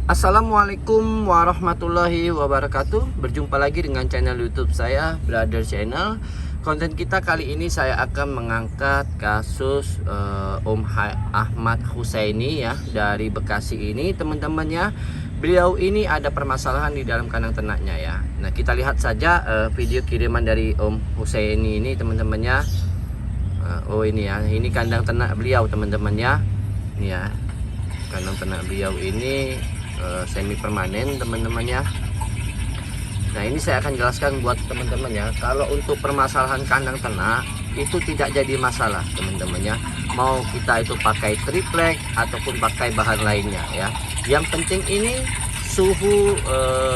Assalamualaikum warahmatullahi wabarakatuh. Berjumpa lagi dengan channel YouTube saya, Brother Channel. Konten kita kali ini saya akan mengangkat kasus Om Ahmad Husaini ya, dari Bekasi ini teman-teman ya. Beliau ini ada permasalahan di dalam kandang ternaknya ya. Nah, kita lihat saja video kiriman dari Om Husaini ini teman-teman ya. Oh ini ya, ini kandang ternak beliau teman-teman ya. Ini ya, kandang ternak beliau ini semi permanen teman-teman ya. Nah, ini saya akan jelaskan buat teman-teman ya. Kalau untuk permasalahan kandang ternak itu tidak jadi masalah teman-teman ya. Mau kita itu pakai triplek ataupun pakai bahan lainnya ya. Yang penting ini suhu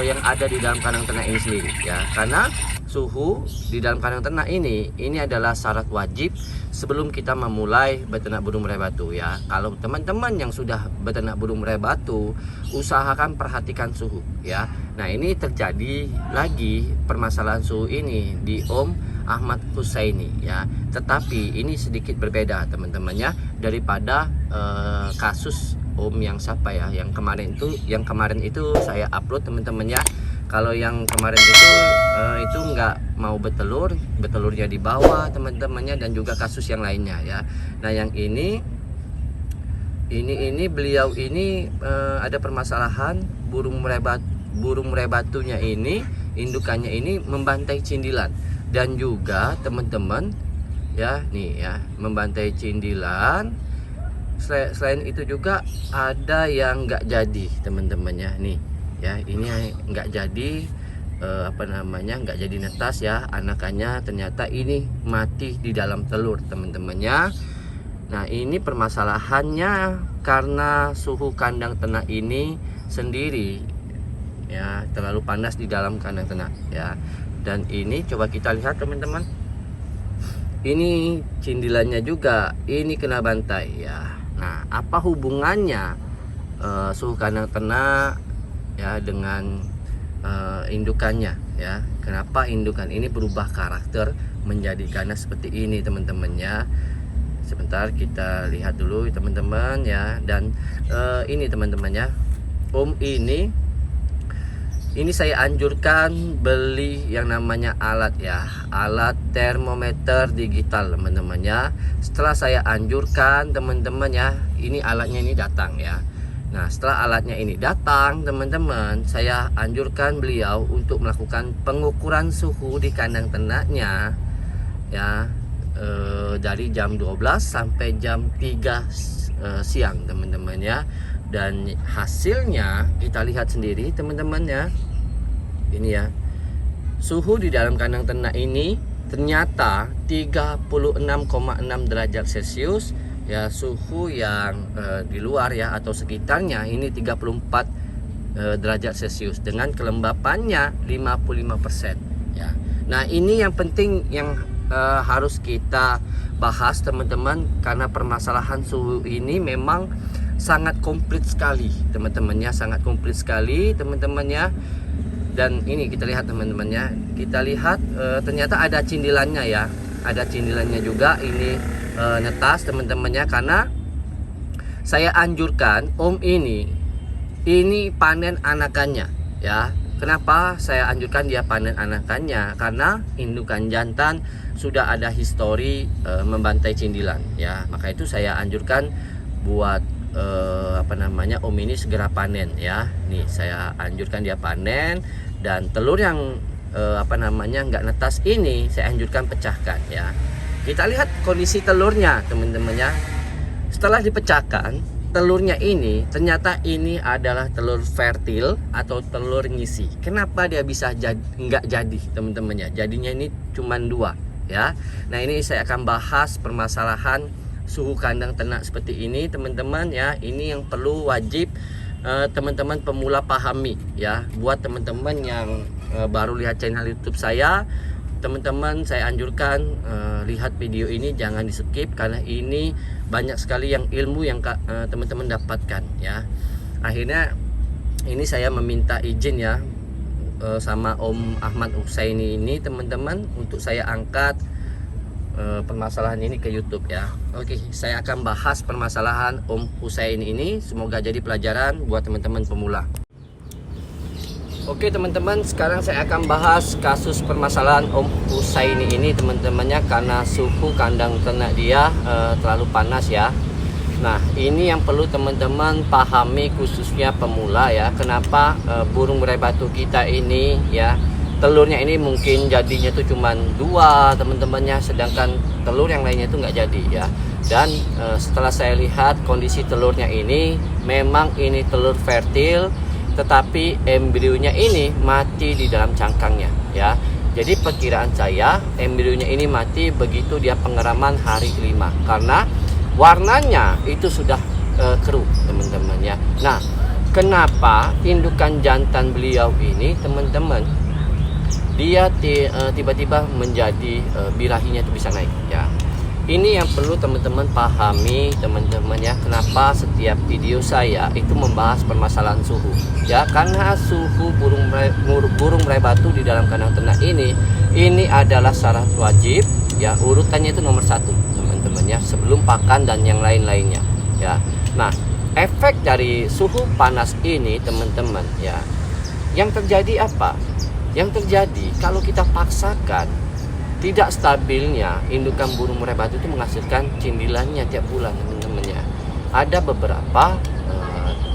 yang ada di dalam kandang ternak ini sendiri ya. Karena suhu di dalam kandang ternak ini adalah syarat wajib sebelum kita memulai beternak burung murai batu ya. Kalau teman-teman yang sudah beternak burung murai batu, usahakan perhatikan suhu ya. Nah, ini terjadi lagi permasalahan suhu ini di Om Ahmad Husaini ya. Tetapi ini sedikit berbeda teman-teman ya, daripada kasus Om yang siapa ya, yang kemarin itu saya upload teman-teman ya. Kalau yang kemarin itu nggak mau betelurnya di bawah teman-temannya, dan juga kasus yang lainnya ya. Nah, yang ini beliau ini ada permasalahan burung murai batunya ini, indukannya ini membantai cindilan, dan juga teman-teman ya, nih ya, membantai cindilan. Selain itu juga ada yang nggak jadi teman-teman ya, nih ya, ini nggak jadi nggak jadi netas ya anakannya, ternyata ini mati di dalam telur teman-temannya. Nah, ini permasalahannya karena suhu kandang ternak ini sendiri ya, terlalu panas di dalam kandang ternak ya. Dan ini coba kita lihat teman-teman, ini cindilannya juga ini kena bantai ya. Nah, apa hubungannya suhu kandang ternak ya dengan indukannya ya? Kenapa indukan ini berubah karakter menjadi ganas seperti ini teman-teman ya? Sebentar kita lihat dulu teman-teman ya. Dan ini teman-teman ya, Om ini saya anjurkan beli yang namanya alat ya, alat termometer digital teman-teman ya. Setelah saya anjurkan teman-teman ya, ini alatnya ini datang ya. Nah, setelah alatnya ini datang teman-teman, saya anjurkan beliau untuk melakukan pengukuran suhu di kandang ternaknya ya, dari jam 12 sampai jam 3 siang teman-teman ya. Dan hasilnya kita lihat sendiri teman-teman ya. Ini ya, suhu di dalam kandang ternak ini ternyata 36,6 derajat Celcius ya. Suhu yang di luar ya atau sekitarnya ini 34 derajat Celcius dengan kelembapannya 55% ya. Nah, ini yang penting yang harus kita bahas teman-teman, karena permasalahan suhu ini memang sangat komplit sekali teman-teman ya, sangat komplit sekali teman-teman ya. Dan ini kita lihat teman-teman ya, kita lihat ternyata ada cindilannya ya, ada cindilannya juga ini netas teman-teman ya. Karena saya anjurkan Om ini panen anakannya ya. Kenapa saya anjurkan dia panen anakannya? Karena indukan jantan sudah ada histori membantai cindilan ya. Maka itu saya anjurkan buat Om ini segera panen ya. Nih, saya anjurkan dia panen, dan telur yang nggak netas ini saya anjurkan pecahkan ya. Kita lihat kondisi telurnya teman-teman ya. Setelah dipecahkan, telurnya ini ternyata ini adalah telur fertil atau telur ngisi. Kenapa dia bisa nggak jadi teman-teman ya? Jadinya ini cuma 2 ya. Nah, ini saya akan bahas permasalahan suhu kandang ternak seperti ini teman-teman ya. Ini yang perlu wajib teman-teman pemula pahami ya. Buat teman-teman yang baru lihat channel YouTube saya, teman-teman saya anjurkan lihat video ini, jangan di skip, karena ini banyak sekali yang ilmu yang teman-teman dapatkan ya. Akhirnya ini saya meminta izin ya sama Om Ahmad Husaini ini teman-teman, untuk saya angkat permasalahan ini ke YouTube ya. Oke, saya akan bahas permasalahan Om Husain ini. Semoga jadi pelajaran buat teman-teman pemula. Oke teman-teman, sekarang saya akan bahas kasus permasalahan Om Husain ini teman-temannya, karena suhu kandang ternak dia terlalu panas ya. Nah, ini yang perlu teman-teman pahami khususnya pemula ya. Kenapa burung murai batu kita ini ya, telurnya ini mungkin jadinya tuh cuman 2 teman-temannya, sedangkan telur yang lainnya itu nggak jadi ya. Dan setelah saya lihat kondisi telurnya ini, memang ini telur fertil, tetapi embrionya ini mati di dalam cangkangnya ya. Jadi perkiraan saya embrionya ini mati begitu dia pengeraman hari kelima, karena warnanya itu sudah keruh teman-teman ya. Nah, kenapa indukan jantan beliau ini teman-teman dia tiba-tiba menjadi birahinya itu bisa naik ya. Ini yang perlu teman-teman pahami teman-teman ya. Kenapa setiap video saya itu membahas permasalahan suhu ya, karena suhu burung murai batu di dalam kandang ternak ini adalah syarat wajib ya. Urutannya itu nomor 1 teman-teman ya, sebelum pakan dan yang lain-lainnya ya. Nah, efek dari suhu panas ini teman-teman ya, yang terjadi apa? Yang terjadi kalau kita paksakan tidak stabilnya indukan burung murai batu itu menghasilkan cindilannya tiap bulan teman-teman ya. Ada beberapa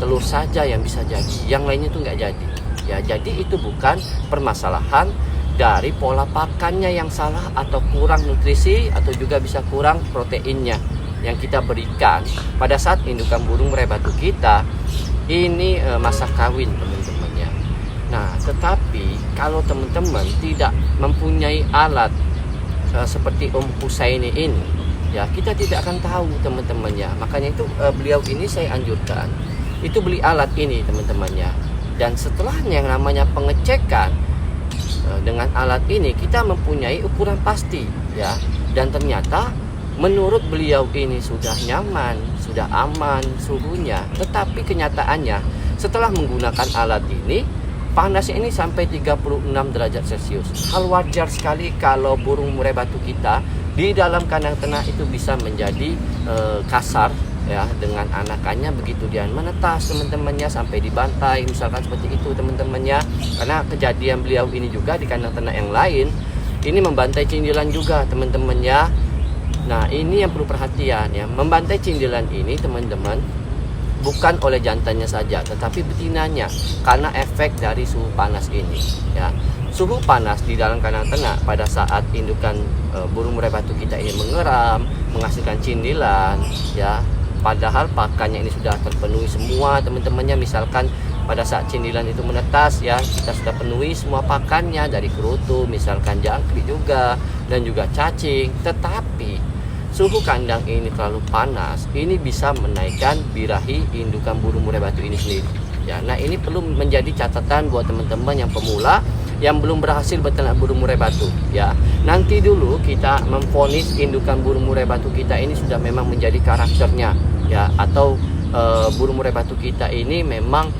telur saja yang bisa jadi, yang lainnya itu nggak jadi ya. Jadi itu bukan permasalahan dari pola pakannya yang salah atau kurang nutrisi, atau juga bisa kurang proteinnya yang kita berikan pada saat indukan burung murai batu kita ini masa kawin teman-teman ya. Nah, tetapi kalau teman-teman tidak mempunyai alat seperti Om Husain ini ya, kita tidak akan tahu teman-teman ya. Makanya itu beliau ini saya anjurkan itu beli alat ini teman-teman ya. Dan setelahnya yang namanya pengecekan dengan alat ini, kita mempunyai ukuran pasti ya. Dan ternyata menurut beliau ini sudah nyaman, sudah aman suhunya. Tetapi kenyataannya setelah menggunakan alat ini, panasnya ini sampai 36 derajat Celcius. Hal wajar sekali kalau burung murai batu kita di dalam kandang ternak itu bisa menjadi kasar ya dengan anakannya begitu dia menetas teman-temannya, sampai dibantai misalkan seperti itu teman-temannya. Karena kejadian beliau ini juga di kandang ternak yang lain ini membantai cindilan juga teman-temannya. Nah, ini yang perlu perhatian ya, membantai cindilan ini teman-teman bukan oleh jantannya saja, tetapi betinanya, karena efek dari suhu panas ini ya. Suhu panas di dalam kandang ternak pada saat indukan burung murai batu kita ini mengeram, menghasilkan cindilan ya, padahal pakannya ini sudah terpenuhi semua teman-temannya. Misalkan pada saat cindilan itu menetas ya, kita sudah penuhi semua pakannya dari kerutu, misalkan jangkrik juga, dan juga cacing. Tetapi suhu kandang ini terlalu panas, ini bisa menaikkan birahi indukan burung murai batu ini sendiri ya. Nah, ini perlu menjadi catatan buat teman-teman yang pemula yang belum berhasil beternak burung murai batu ya. Nanti dulu kita memvonis indukan burung murai batu kita ini sudah memang menjadi karakternya ya, atau burung murai batu kita ini memang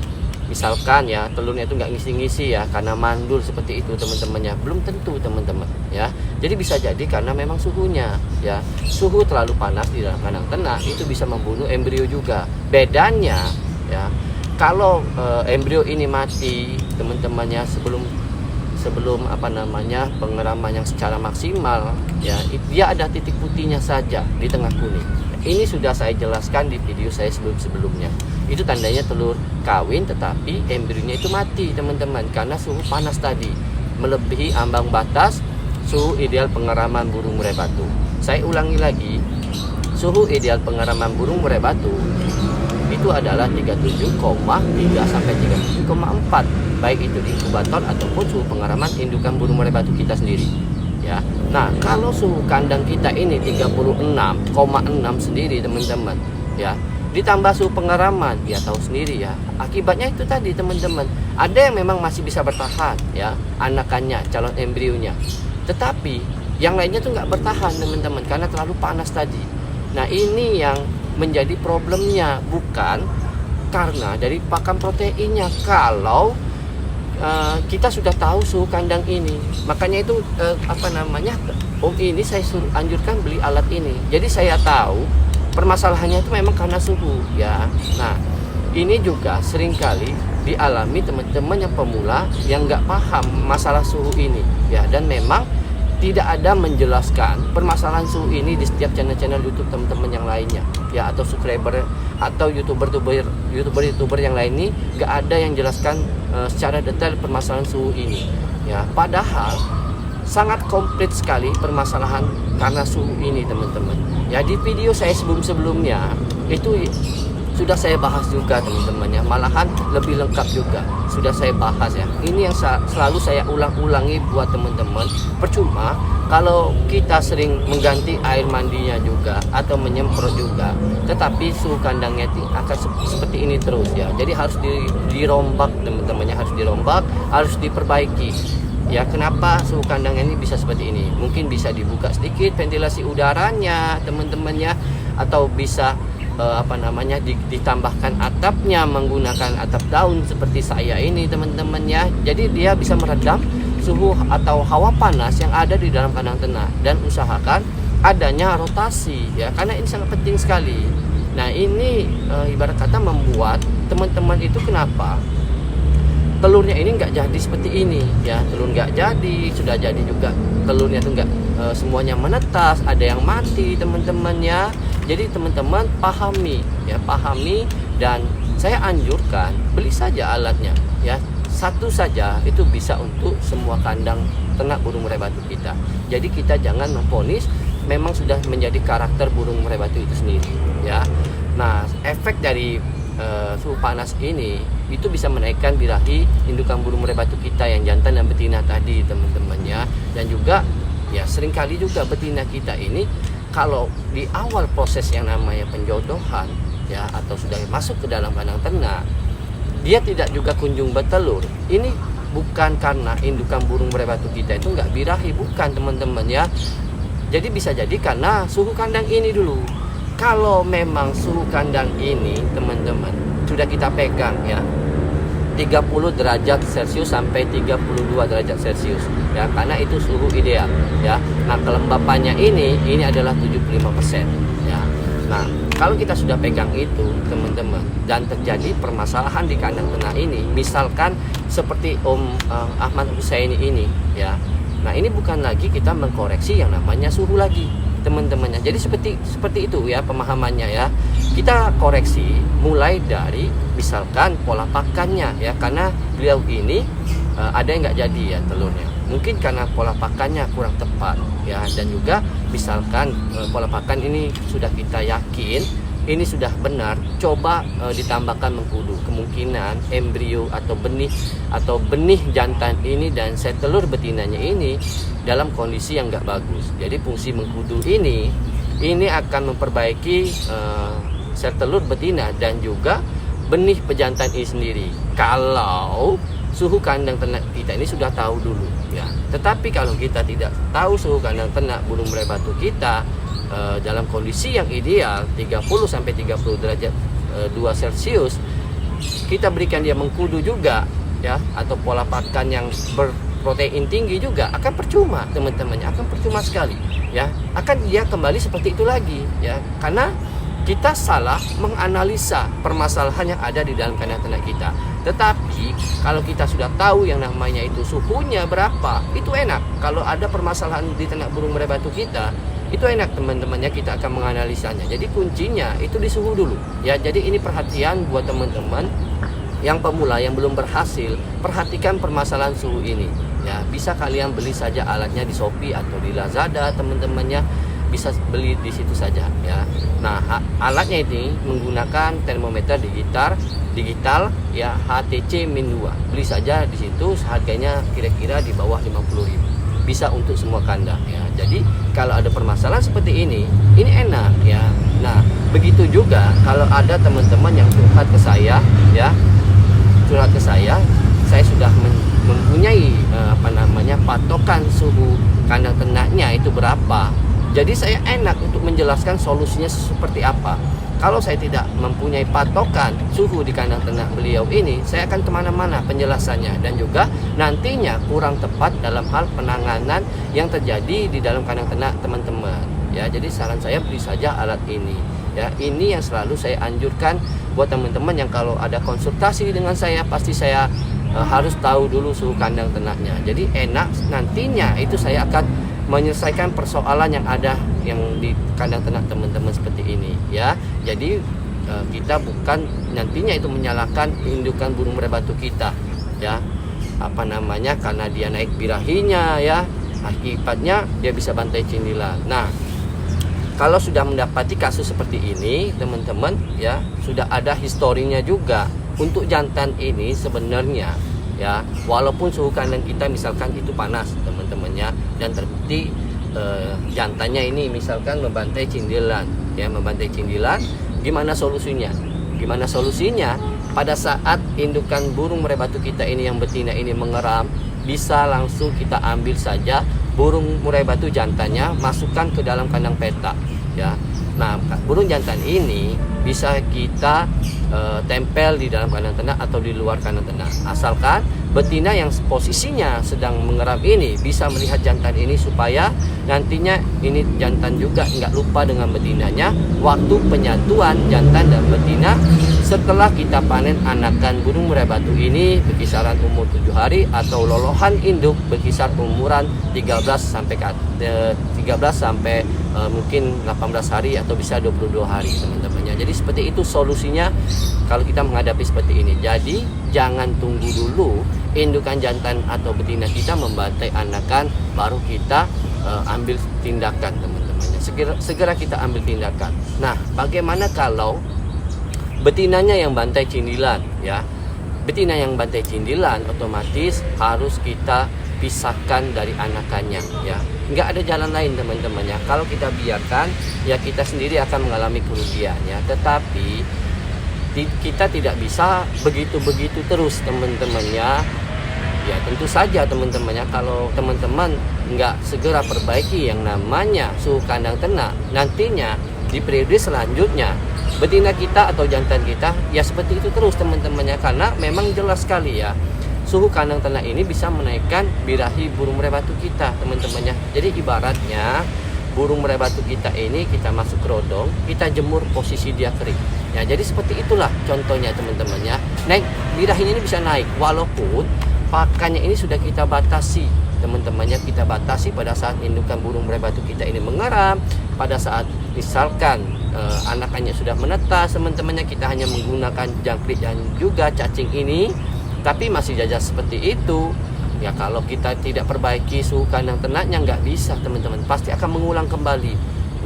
misalkan ya telurnya itu nggak ngisi-ngisi ya, karena mandul seperti itu teman-temannya. Belum tentu teman-teman ya. Jadi bisa jadi karena memang suhunya ya, suhu terlalu panas di dalam kandang ternak itu bisa membunuh embrio juga. Bedanya ya, kalau embrio ini mati teman-temannya sebelum pengeraman yang secara maksimal ya, dia ada titik putihnya saja di tengah kuning. Ini sudah saya jelaskan di video saya sebelumnya. Itu tandanya telur kawin tetapi embrionya itu mati teman-teman, karena suhu panas tadi melebihi ambang batas suhu ideal pengeraman burung murai batu. Saya ulangi lagi, suhu ideal pengeraman burung murai batu itu adalah 37,3 sampai 37,4, baik itu di inkubator ataupun suhu pengeraman indukan burung murai batu kita sendiri ya. Nah, kalau suhu kandang kita ini 36,6 sendiri teman-teman ya, ditambah suhu pengeraman, ya tahu sendiri ya, akibatnya itu tadi teman-teman. Ada yang memang masih bisa bertahan ya anakannya, calon embrionya, tetapi yang lainnya tuh nggak bertahan teman-teman karena terlalu panas tadi. Nah, ini yang menjadi problemnya, bukan karena dari pakan proteinnya. Kalau kita sudah tahu suhu kandang ini, makanya itu Om ini saya suruh anjurkan beli alat ini. Jadi saya tahu permasalahannya itu memang karena suhu ya. Nah ini juga seringkali dialami teman-teman yang pemula yang nggak paham masalah suhu ini ya, dan memang tidak ada menjelaskan permasalahan suhu ini di setiap channel-channel YouTube teman-teman yang lainnya ya, atau subscriber atau youtuber yang lain ini nggak ada yang jelaskan secara detail permasalahan suhu ini ya. Padahal sangat komplit sekali permasalahan karena suhu ini teman-teman ya. Di video saya sebelumnya itu sudah saya bahas juga teman-teman ya, malahan lebih lengkap juga sudah saya bahas ya. Ini yang selalu saya ulang-ulangi buat teman-teman. Percuma kalau kita sering mengganti air mandinya juga atau menyemprot juga, tetapi suhu kandangnya akan seperti ini terus ya. Jadi harus dirombak teman-temannya, harus dirombak, harus diperbaiki ya. Kenapa suhu kandang ini bisa seperti ini? Mungkin bisa dibuka sedikit ventilasi udaranya teman-temannya, atau bisa ditambahkan atapnya menggunakan atap daun seperti saya ini teman-temannya. Jadi dia bisa meredam suhu atau hawa panas yang ada di dalam kandang ternak, dan usahakan adanya rotasi ya, karena ini sangat penting sekali. Nah ini ibarat kata membuat teman-teman itu kenapa telurnya ini nggak jadi seperti ini ya. Telur nggak jadi, sudah jadi juga telurnya itu nggak semuanya menetas, ada yang mati teman-temannya. Jadi teman-teman pahami ya, pahami, dan saya anjurkan beli saja alatnya ya. Satu saja itu bisa untuk semua kandang ternak burung murai batu kita. Jadi kita jangan memvonis memang sudah menjadi karakter burung murai batu itu sendiri ya. Nah efek dari suhu panas ini itu bisa menaikkan birahi indukan burung murai batu kita yang jantan dan betina tadi teman-temannya. Dan juga ya seringkali juga betina kita ini kalau di awal proses yang namanya penjodohan ya, atau sudah masuk ke dalam kandang ternak, dia tidak juga kunjung bertelur. Ini bukan karena indukan burung murai batu kita itu nggak birahi, bukan teman-teman ya. Jadi bisa jadi karena suhu kandang ini dulu. Kalau memang suhu kandang ini teman-teman sudah kita pegang ya 30 derajat Celcius sampai 32 derajat Celcius ya, karena itu suhu ideal ya. Nah kelembapannya ini adalah 75% ya. Nah kalau kita sudah pegang itu teman-teman, dan terjadi permasalahan di kandang ternak ini, misalkan seperti Om Ahmad Husaini ini ya, nah ini bukan lagi kita mengkoreksi yang namanya suhu lagi teman-temannya. Jadi seperti itu ya pemahamannya ya. Kita koreksi mulai dari misalkan pola pakannya ya, karena beliau ini ada yang nggak jadi ya telurnya, mungkin karena pola pakannya kurang tepat ya. Dan juga misalkan pola pakan ini sudah kita yakin ini sudah benar, coba ditambahkan mengkudu. Kemungkinan embrio atau benih jantan ini dan set telur betinanya ini dalam kondisi yang nggak bagus. Jadi fungsi mengkudu ini akan memperbaiki set telur betina dan juga benih pejantan ini sendiri, kalau suhu kandang ternak kita ini sudah tahu dulu ya. Tetapi kalau kita tidak tahu suhu kandang ternak burung murai batu kita dalam kondisi yang ideal 30 sampai 30 derajat 2 Celcius, kita berikan dia mengkudu juga ya, atau pola pakan yang berprotein tinggi juga, akan percuma teman-temannya, akan percuma sekali ya. Akan dia kembali seperti itu lagi ya, karena kita salah menganalisa permasalahan yang ada di dalam kandang ternak kita. Tetapi kalau kita sudah tahu yang namanya itu suhunya berapa, itu enak. Kalau ada permasalahan di ternak burung murai batu kita, itu enak teman-temannya, kita akan menganalisanya. Jadi kuncinya itu di suhu dulu ya. Jadi ini perhatian buat teman-teman yang pemula yang belum berhasil, perhatikan permasalahan suhu ini ya. Bisa kalian beli saja alatnya di Shopee atau di Lazada teman-temannya, bisa beli di situ saja ya. Nah alatnya ini menggunakan termometer digital ya, HTC-2. Beli saja di situ, harganya kira-kira di bawah 50.000. Bisa untuk semua kandang ya. Jadi kalau ada permasalahan seperti ini enak ya. Nah begitu juga kalau ada teman-teman yang curhat ke saya ya, saya sudah mempunyai patokan suhu kandang ternaknya itu berapa. Jadi saya enak untuk menjelaskan solusinya seperti apa. kalau saya tidak mempunyai patokan suhu di kandang ternak beliau ini, saya akan kemana-mana penjelasannya, dan juga nantinya kurang tepat dalam hal penanganan yang terjadi di dalam kandang ternak teman-teman. Ya, jadi saran saya beli saja alat ini. Ya, ini yang selalu saya anjurkan buat teman-teman yang kalau ada konsultasi dengan saya, pasti saya harus tahu dulu suhu kandang ternaknya. Jadi enak nantinya itu saya akan menyelesaikan persoalan yang ada yang di kandang ternak teman-teman seperti ini ya. Jadi kita bukan nantinya itu menyalahkan indukan burung murai batu kita ya, apa namanya, karena dia naik birahinya ya, akibatnya dia bisa bantai cindilan. Nah, kalau sudah mendapati kasus seperti ini teman-teman ya, sudah ada historinya juga. Untuk jantan ini sebenarnya ya, walaupun suhu kandang kita misalkan itu panas teman-temannya, dan terbukti jantannya ini misalkan membantai cindilan ya, membantai cindilan, gimana solusinya? Gimana solusinya? Pada saat indukan burung murai batu kita ini yang betina ini mengeram, bisa langsung kita ambil saja burung murai batu jantannya, masukkan ke dalam kandang petak ya. Nah, burung jantan ini bisa kita tempel di dalam kandang ternak atau di luar kandang ternak, asalkan betina yang posisinya sedang mengeram ini bisa melihat jantan ini, supaya nantinya ini jantan juga nggak lupa dengan betinanya waktu penyatuan jantan dan betina setelah kita panen anakan burung murai batu ini berkisaran umur 7 hari atau lolohan induk berkisar umuran 13 sampai mungkin 18 hari atau bisa 22 hari teman-temannya. Jadi seperti itu solusinya kalau kita menghadapi seperti ini. Jadi jangan tunggu dulu indukan jantan atau betina kita membantai anakan baru kita ambil tindakan teman-temannya. Segera kita ambil tindakan. Nah, bagaimana kalau betinanya yang bantai cindilan ya? Betina yang bantai cindilan otomatis harus kita pisahkan dari anakannya ya. Nggak ada jalan lain teman-temannya. Kalau kita biarkan ya kita sendiri akan mengalami kerugian ya. Tetapi kita tidak bisa begitu-begitu terus teman-temannya. Ya tentu saja teman-temannya, kalau teman-teman nggak segera perbaiki yang namanya suhu kandang ternak, nantinya di periode selanjutnya betina kita atau jantan kita ya seperti itu terus teman-temannya. Karena memang jelas sekali ya, suhu kandang ternak ini bisa menaikkan birahi burung murai batu kita teman-temannya. Jadi ibaratnya burung murai batu kita ini kita masuk kerodong, kita jemur posisi dia kering ya. Jadi seperti itulah contohnya teman-temannya. Naik birahinya ini bisa naik walaupun pakannya ini sudah kita batasi teman-temannya. Kita batasi pada saat indukan burung murai batu kita ini mengeram, pada saat misalkan anakannya sudah menetas teman-temannya, kita hanya menggunakan jangkrik dan juga cacing ini, tapi masih jajah seperti itu ya. Kalau kita tidak perbaiki suhu kandang ternaknya nggak bisa teman-teman, pasti akan mengulang kembali.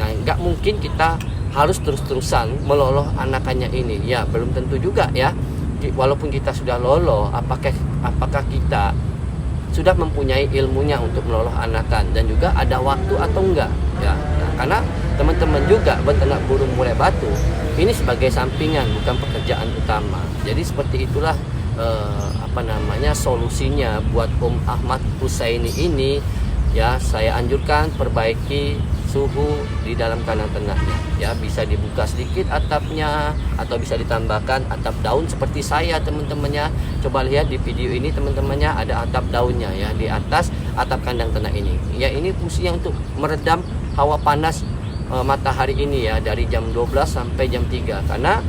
Nah, nggak mungkin kita harus terus-terusan meloloh anakannya ini ya, belum tentu juga ya. Walaupun kita sudah loloh, apakah kita sudah mempunyai ilmunya untuk meloloh anakan dan juga ada waktu atau enggak ya. Nah, karena teman-teman juga beternak burung murai batu ini sebagai sampingan, bukan pekerjaan utama. Jadi seperti itulah solusinya buat Om Ahmad Husaini ini ya. Saya anjurkan perbaiki suhu di dalam kandang ternaknya ya. Bisa dibuka sedikit atapnya atau bisa ditambahkan atap daun seperti saya teman-temannya. Coba lihat di video ini teman-temannya, ada atap daunnya ya di atas atap kandang ternak ini ya. Ini fungsinya untuk meredam hawa panas matahari ini ya, dari jam 12 sampai jam 3, karena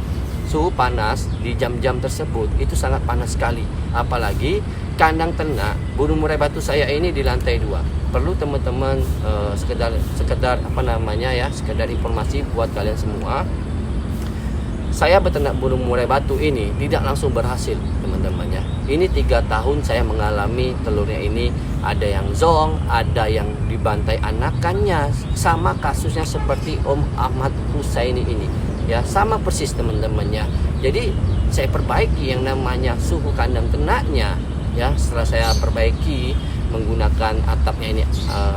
suhu panas di jam-jam tersebut itu sangat panas sekali. Apalagi kandang ternak burung murai batu saya ini di lantai 2. Perlu teman-teman sekedar sekedar informasi buat kalian semua. Saya beternak burung murai batu ini tidak langsung berhasil teman-temannya. Ini 3 tahun saya mengalami telurnya ini ada yang zong, ada yang dibantai anakannya, sama kasusnya seperti Om Ahmad Husaini ini ya, sama persis teman-temannya. Jadi saya perbaiki yang namanya suhu kandang ternaknya ya. Setelah saya perbaiki menggunakan atapnya ini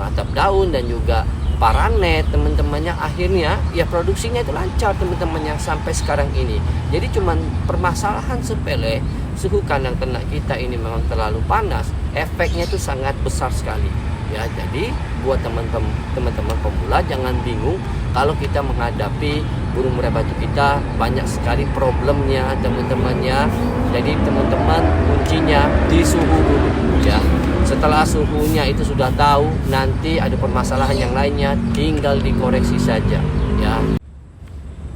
atap daun dan juga paranet teman-temannya, akhirnya ya produksinya itu lancar teman-temannya sampai sekarang ini. Jadi cuman permasalahan sepele, suhu kandang ternak kita ini memang terlalu panas, efeknya itu sangat besar sekali ya. Jadi buat teman-teman pemula jangan bingung kalau kita menghadapi burung murai batu kita, banyak sekali problemnya teman-temannya. Jadi teman-teman kuncinya di suhu dulu ya. Setelah suhunya itu sudah tahu, nanti ada permasalahan yang lainnya tinggal dikoreksi saja ya.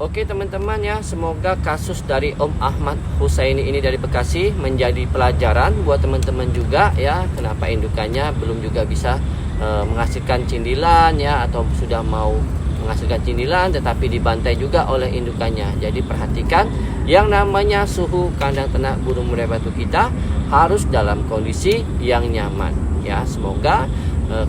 Oke teman-teman ya, semoga kasus dari Om Ahmad Husaini ini dari Bekasi menjadi pelajaran buat teman-teman juga ya. Kenapa indukannya belum juga bisa menghasilkan cindilan ya, atau sudah mau menghasilkan cindilan tetapi dibantai juga oleh indukannya. Jadi perhatikan yang namanya suhu kandang ternak burung murai batu kita harus dalam kondisi yang nyaman ya. Semoga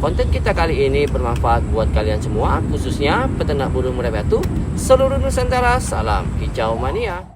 konten kita kali ini bermanfaat buat kalian semua, khususnya peternak burung murai batu seluruh Nusantara. Salam kicau mania.